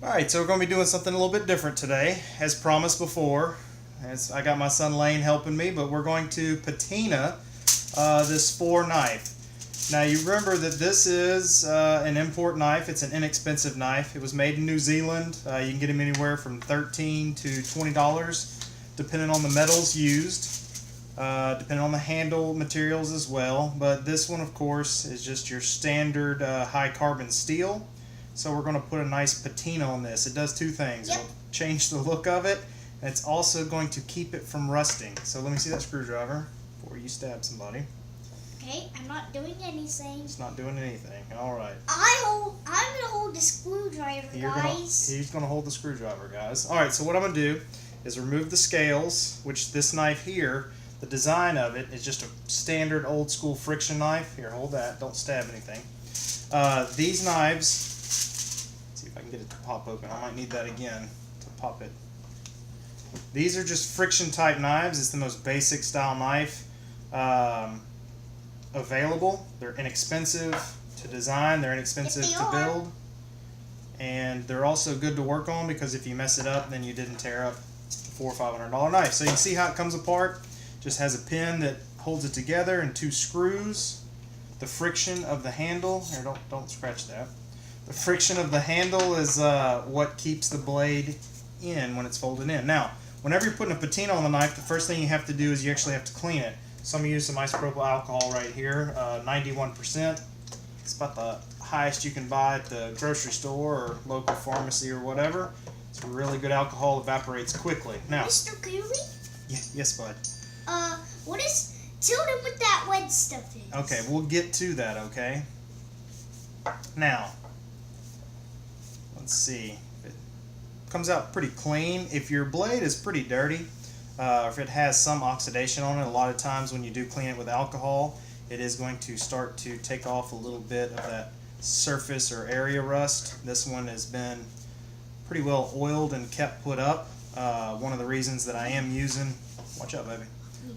Alright, so we're going to be doing something a little bit different today. As promised before, as I got my son Lane helping me, but we're going to patina this Svord knife. Now you remember that this is an import knife. It's an inexpensive knife. It was made in New Zealand. You can get them anywhere from $13 to $20 depending on the metals used, depending on the handle materials as well. But this one, of course, is just your standard high carbon steel. So we're going to put a nice patina on this. It does two things. Yep. It'll change the look of it, and it's also going to keep it from rusting. So let me see that screwdriver before you stab somebody. Okay, I'm not doing anything. It's not doing anything. All right. I'm gonna hold the screwdriver, guys. He's gonna hold the screwdriver, guys. All right. So what I'm gonna do is remove the scales, which this knife here, the design of it is just a standard old school friction knife. Here, hold that. Don't stab anything. These knives. See if I can get it to pop open. I might need that again to pop it. These are just friction type knives. It's the most basic style knife available. They're inexpensive to design. They're inexpensive to build. And they're also good to work on because if you mess it up, then you didn't tear up a $400 or $500 knife. So you can see how it comes apart. Just has a pin that holds it together and two screws. The friction of the handle. Here, don't scratch that. The friction of the handle is what keeps the blade in when it's folded in. Now, whenever you're putting a patina on the knife, the first thing you have to do is you actually have to clean it. So I'm going to use some isopropyl alcohol right here, 91%. It's about the highest you can buy at the grocery store or local pharmacy or whatever. It's really good alcohol, evaporates quickly. Now, Mr. Curry? Yes, bud. What is... Tell them what that red stuff is. Okay, we'll get to that, okay? Now, let's see. It comes out pretty clean. If your blade is pretty dirty, if it has some oxidation on it, a lot of times when you do clean it with alcohol, it is going to start to take off a little bit of that surface or area rust. This one has been pretty well oiled and kept put up. One of the reasons that I am using... Watch out, baby.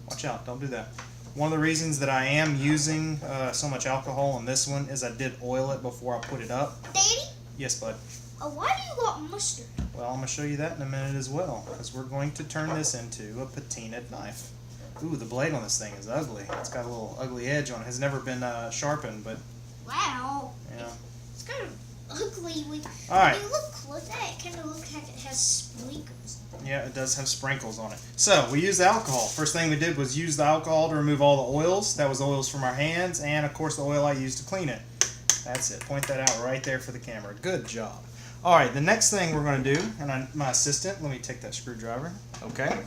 Watch out. Don't do that. One of the reasons that I am using so much alcohol on this one is I did oil it before I put it up. Daddy? Yes, bud. Why do you got mustard? Well, I'm going to show you that in a minute as well, because we're going to turn this into a patinaed knife. Ooh, the blade on this thing is ugly. It's got a little ugly edge on it. It has never been sharpened, but... Wow. Yeah. It's kind of ugly. All right. When you look close at it, it kind of looks like it has sprinkles. Yeah, it does have sprinkles on it. So, we used alcohol. First thing we did was use the alcohol to remove all the oils. That was the oils from our hands, and of course the oil I used to clean it. That's it. Point that out right there for the camera. Good job. Alright, the next thing we're going to do, and my assistant, let me take that screwdriver. Okay.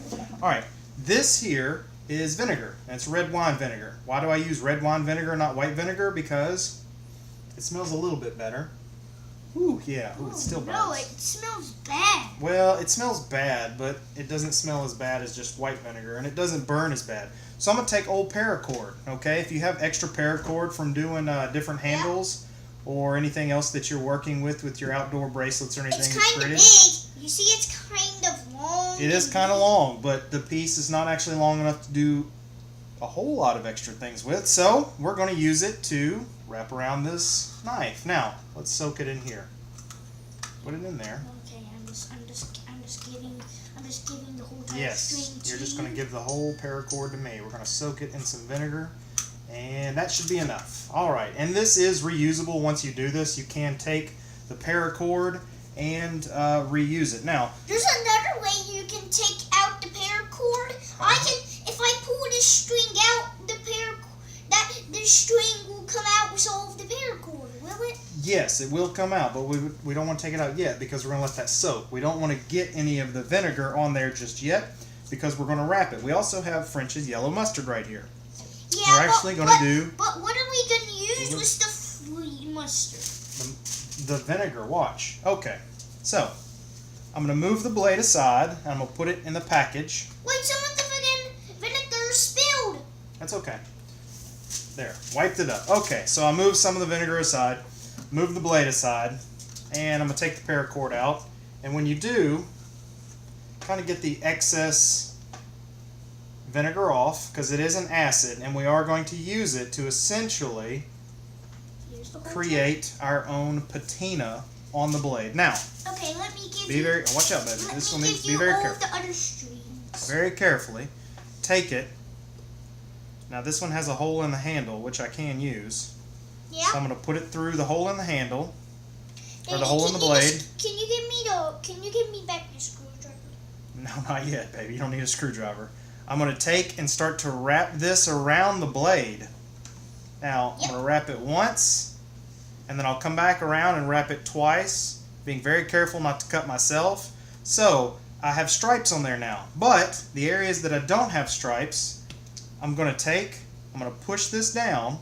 Alright, this here is vinegar. And it's red wine vinegar. Why do I use red wine vinegar, not white vinegar? Because it smells a little bit better. Ooh, yeah. Ooh, it still burns. No, it smells bad. Well, it smells bad, but it doesn't smell as bad as just white vinegar, and it doesn't burn as bad. So I'm going to take old paracord, okay? If you have extra paracord from doing different handles or anything else that you're working with your outdoor bracelets or anything it's that's kind of pretty. big. You see, it's kind of long. It is kind of long, but the piece is not actually long enough to do a whole lot of extra things with. So we're going to use it to wrap around this knife. Now, let's soak it in here. Put it in there. Okay, I'm just giving the whole entire Yes, string to you're just you. going to give the whole paracord to me. We're going to soak it in some vinegar, and that should be enough. All right, and this is reusable. Once you do this, you can take the paracord and reuse it. Now, there's another way you can take out the paracord. If I pull this string out, the string will come out with all of the paracord, will it? yes, it will come out, but we don't want to take it out yet because we're going to let that soak. We don't want to get any of the vinegar on there just yet because we're going to wrap it. We also have French's yellow mustard right here. Yeah, we're actually going to do... But what are we going to use with the free mustard? The vinegar, watch. Okay, so I'm going to move the blade aside and I'm going to put it in the package. Wait, some of the friggin' vinegar spilled. That's okay. There, wiped it up. Okay, so I moved some of the vinegar aside, move the blade aside, and I'm going to take the paracord out. And when you do, kind of get the excess vinegar off, because it is an acid, and we are going to use it to essentially create our own patina on the blade. Now, okay, let me give be you. very, watch out, baby. Let This me will need give to be you very all careful. the other strings. Very carefully. Take it. Now this one has a hole in the handle, which I can use. Yeah. So I'm going to put it through the hole in the handle, or Daddy, the hole in the blade. Can you give me back the screwdriver? No, not yet, baby. You don't need a screwdriver. I'm going to take and start to wrap this around the blade. Now, I'm going to wrap it once, and then I'll come back around and wrap it twice, being very careful not to cut myself. So, I have stripes on there now. But, the areas that I don't have stripes, I'm going to push this down,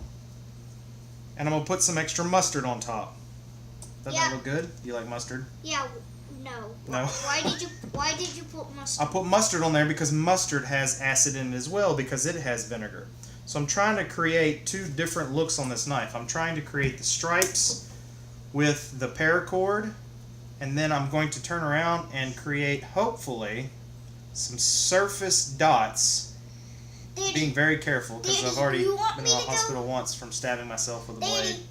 and I'm going to put some extra mustard on top. Doesn't that look good? You like mustard? Yeah. No. No. Why did you put mustard? I put mustard on there because mustard has acid in it as well because it has vinegar. So I'm trying to create two different looks on this knife. I'm trying to create the stripes with the paracord, and then I'm going to turn around and create, hopefully, some surface dots. Daddy, Being very careful because I've already you want been me in the to go- hospital once from stabbing myself with a blade. Daddy,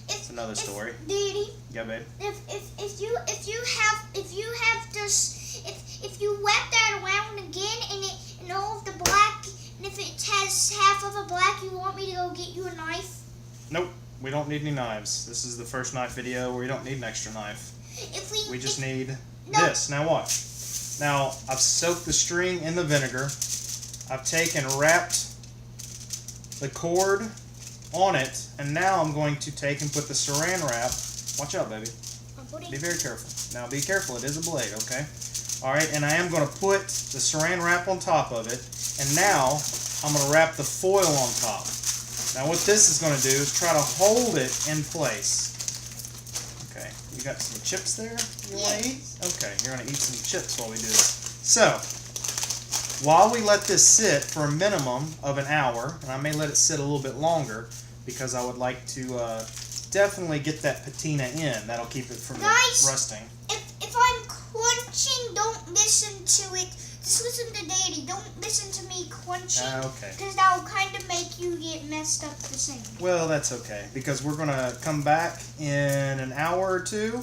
It's another story. Daddy, Yeah, babe. if you have this, if you wrap that around again and all of the black, and if it has half of a black, you want me to go get you a knife? Nope. We don't need any knives. This is the first knife video where we don't need an extra knife. We just need this. Now watch. Now I've soaked the string in the vinegar. I've taken and wrapped the cord on it, and now I'm going to take and put the saran wrap. Watch out, baby. Be very careful. Now be careful. It is a blade, okay? All right, and I am going to put the saran wrap on top of it, and now I'm going to wrap the foil on top. Now what this is going to do is try to hold it in place. Okay, you got some chips there you want to eat? Okay, you're going to eat some chips while we do this. So, while we let this sit for a minimum of an hour, and I may let it sit a little bit longer because I would like to definitely get that patina in. That'll keep it from rusting. If I'm crunching, don't listen to it. Just listen to Daddy. Don't listen to me crunching. Okay. Because that will kind of make you get messed up the same. Well, that's okay because we're going to come back in an hour or two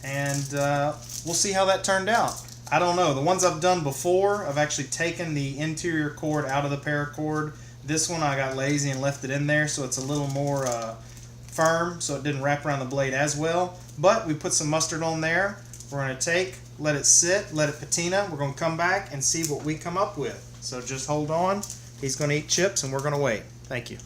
and we'll see how that turned out. I don't know. The ones I've done before, I've actually taken the interior cord out of the paracord. This one I got lazy and left it in there, so it's a little more firm, so it didn't wrap around the blade as well. But we put some mustard on there. We're going to let it sit, let it patina. We're going to come back and see what we come up with. So just hold on. He's going to eat chips, and we're going to wait. Thank you.